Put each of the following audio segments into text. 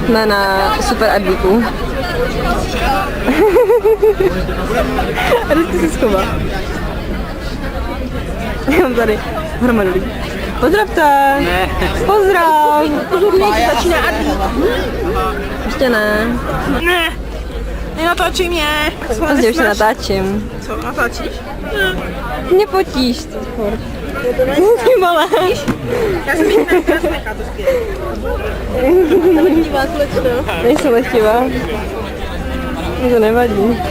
Jsme na super advíku. A vždycky se schová. Já mám tady hromadu lidí. Pozdravte! Ne. Pozdrav! Začíná advík. Ještě ne. Ne. Nenatáčí mě. Později už se natáčím. Co, natáčíš? Mě potíš. Ty malé. Já jsem jich nechá to zpět. Lehtivá slečno. Nejsem lehtivá. Mně to nevadí.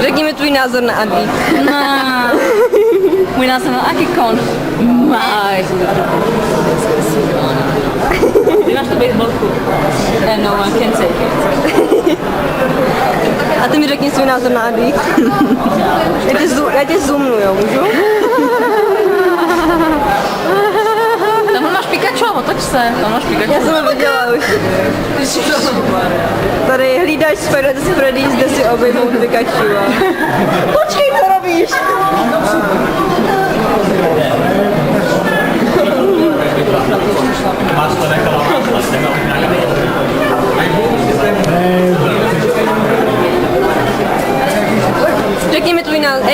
Řekni mi tvůj názor na advík. Můj názor na aký kon? Máš. Ty máš tu baseballku. No one can take it. A ty mi řekni svůj názor na advík. Já tě zoomnuju, můžu? Tam máš Pikachu, otoč se. Tam máš Pikachu. Já jsem ho viděla už. Tady hlídáš Freddy, zde si obejmout Pikachu. Počkej, co robíš? Řekni mi tvůj názor,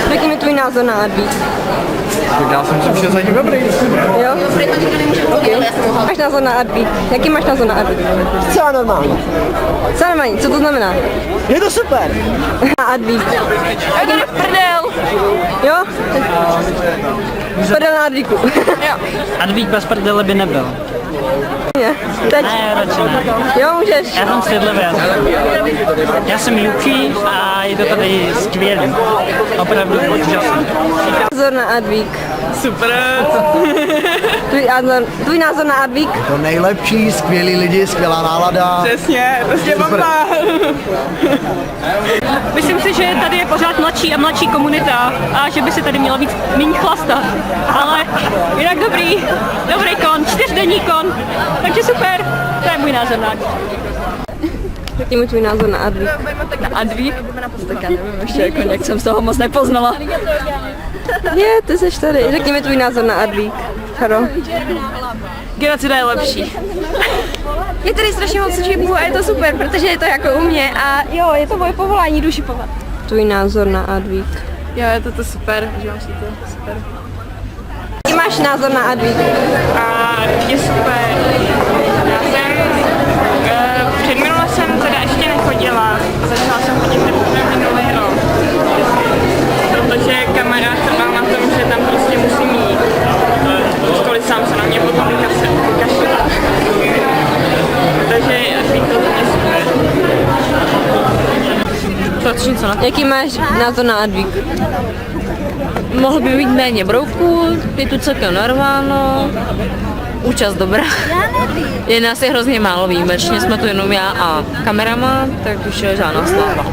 řekni mi tvůj názor na advík. Já jsem si přišel za ním dobrý. Jo? Okay. Máš názor na advík. Jaký máš názor na advík? Zcela normální. Co normální, co to znamená? Je to super. Na advík. Prdel. Jo? Prdel na advíku. Advík bez prdele by nebyl. Ne, teď. Ne, radši ne. Jo, můžeš. Já jsem stydlivý. Já jsem Yuki a je to tady skvělý. Opravdu úžasný. Názor na advík. Super. Tvůj názor na advík? To nejlepší, skvělí lidi, skvělá nálada. Přesně, bomba. Myslím si, že tady je pořád mladší a mladší komunita a že by se tady mělo víc méně chlastat. Ale jinak dobrý kon, 4denní kon, takže super, to je můj názor na advík. Jaký je tvůj názor na advík? Na advík? Tak já nevím ještě, jako nějak jsem z toho moc nepoznala. Je, ty jsi tady. Řekni mi tvůj názor na advík. Haro. Genocida je lepší. Je tady strašně moc čipů a je to super, protože je to jako u mě a jo, je to moje povolání dušipovat. Tvůj názor na advík. Jo, je to super, užívám si to, super. Jaký máš názor na advík? A je super. Já jsem, předminule jsem teda ještě nechodila a začala jsem chodit teprve minulý rok. Protože kamarád trval na tom, že tam prostě musím jít. Školy sám se na mě potom vykašlal. Takže advík to je super. Jaký máš názor na advík? Mohl by být méně brouků, je tu celkem normálno, účast dobrá. Je nás je hrozně málo výjimečně, jsme tu jenom já a kameraman, tak už je žádná sláva.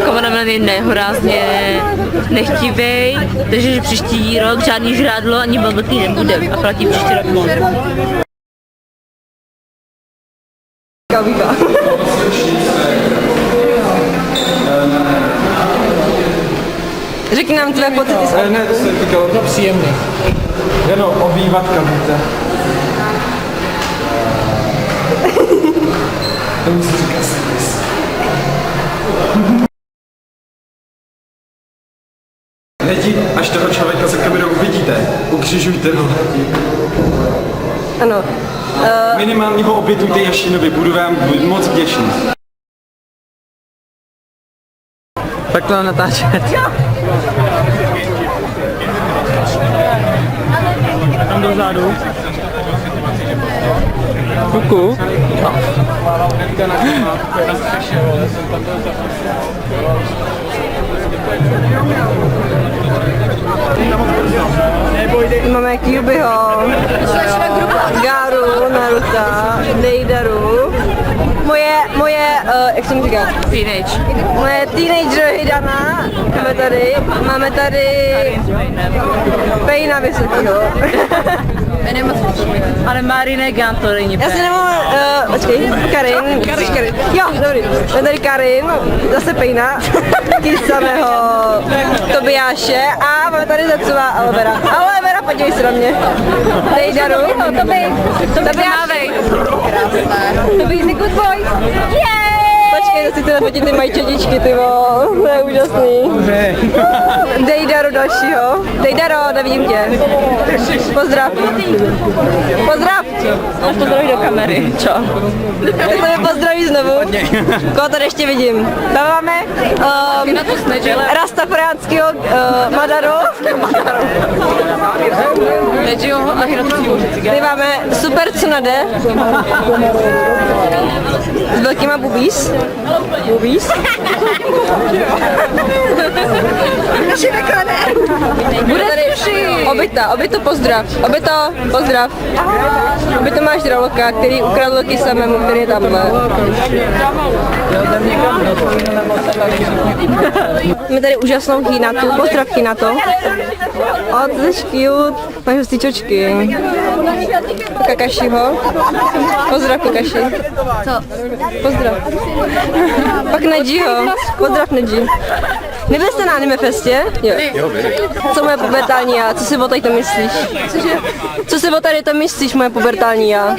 Kameraman je nehorázně nechtivej, takže příští rok žádný žrádlo ani blbotý nebude a platí příští rok moc. Řekni nám tvé pocity. Ne, to se týkalo, to příjemný. Jenom obývat kabuta. To musí říkat stres. Hned, až toho člověka za kamerou uvidíte, ukřižujte ho. Ano. Minimálně ho obětujte Jašinovi, budu vám moc vděčný. Tak to natáčet. Tam dozadu. Kuku. Máme Kyubiho, Garu, Naruta, Deidaru, jak se mu říká? Moje teenager Hidana, máme tady Paina Vysokýho. Ale Marine Ganto není Já si nemám, počkej, Karin, jsi Karin. Jo, dobrý. Je tady Karin, zase Pejna, taky samého Tobiáše a máme tady Zacová Alvera. Alvera, podívej se na mě. Dej Daru. Tobiáš. To by the good boy. Počkej, to si ty fotit ty mají četičky, ty vo. To je úžasný. Dej Daru dalšího. Dej Daro, nevidím tě. Pozdrav. Pozdrav. Až pozdraví do kamery. Čau. Tak to mě pozdraví znovu. Koho tady ještě vidím? Tam máme rastafariánského Madaru. Nedžího a Hirotského. Tady máme super Tsunade. S velkýma bubís. Bubís. Bude tady Obito pozdrav. Obito máš draloka, který ukradl taky samému, který je tamhle. Máme tady úžasnou Hinatu, pozdrav Hinato. Od cute, mají hustý čočky. Kakashiho. Pozdrav Kakashi. Co? Pozdrav. Pak Nedžiho. Pozdrav Nedži. Nebyl jste na Anime Festě? Jo. Co moje pubertální já? Co si o tady to myslíš? Co si o tady to myslíš, moje pubertální já?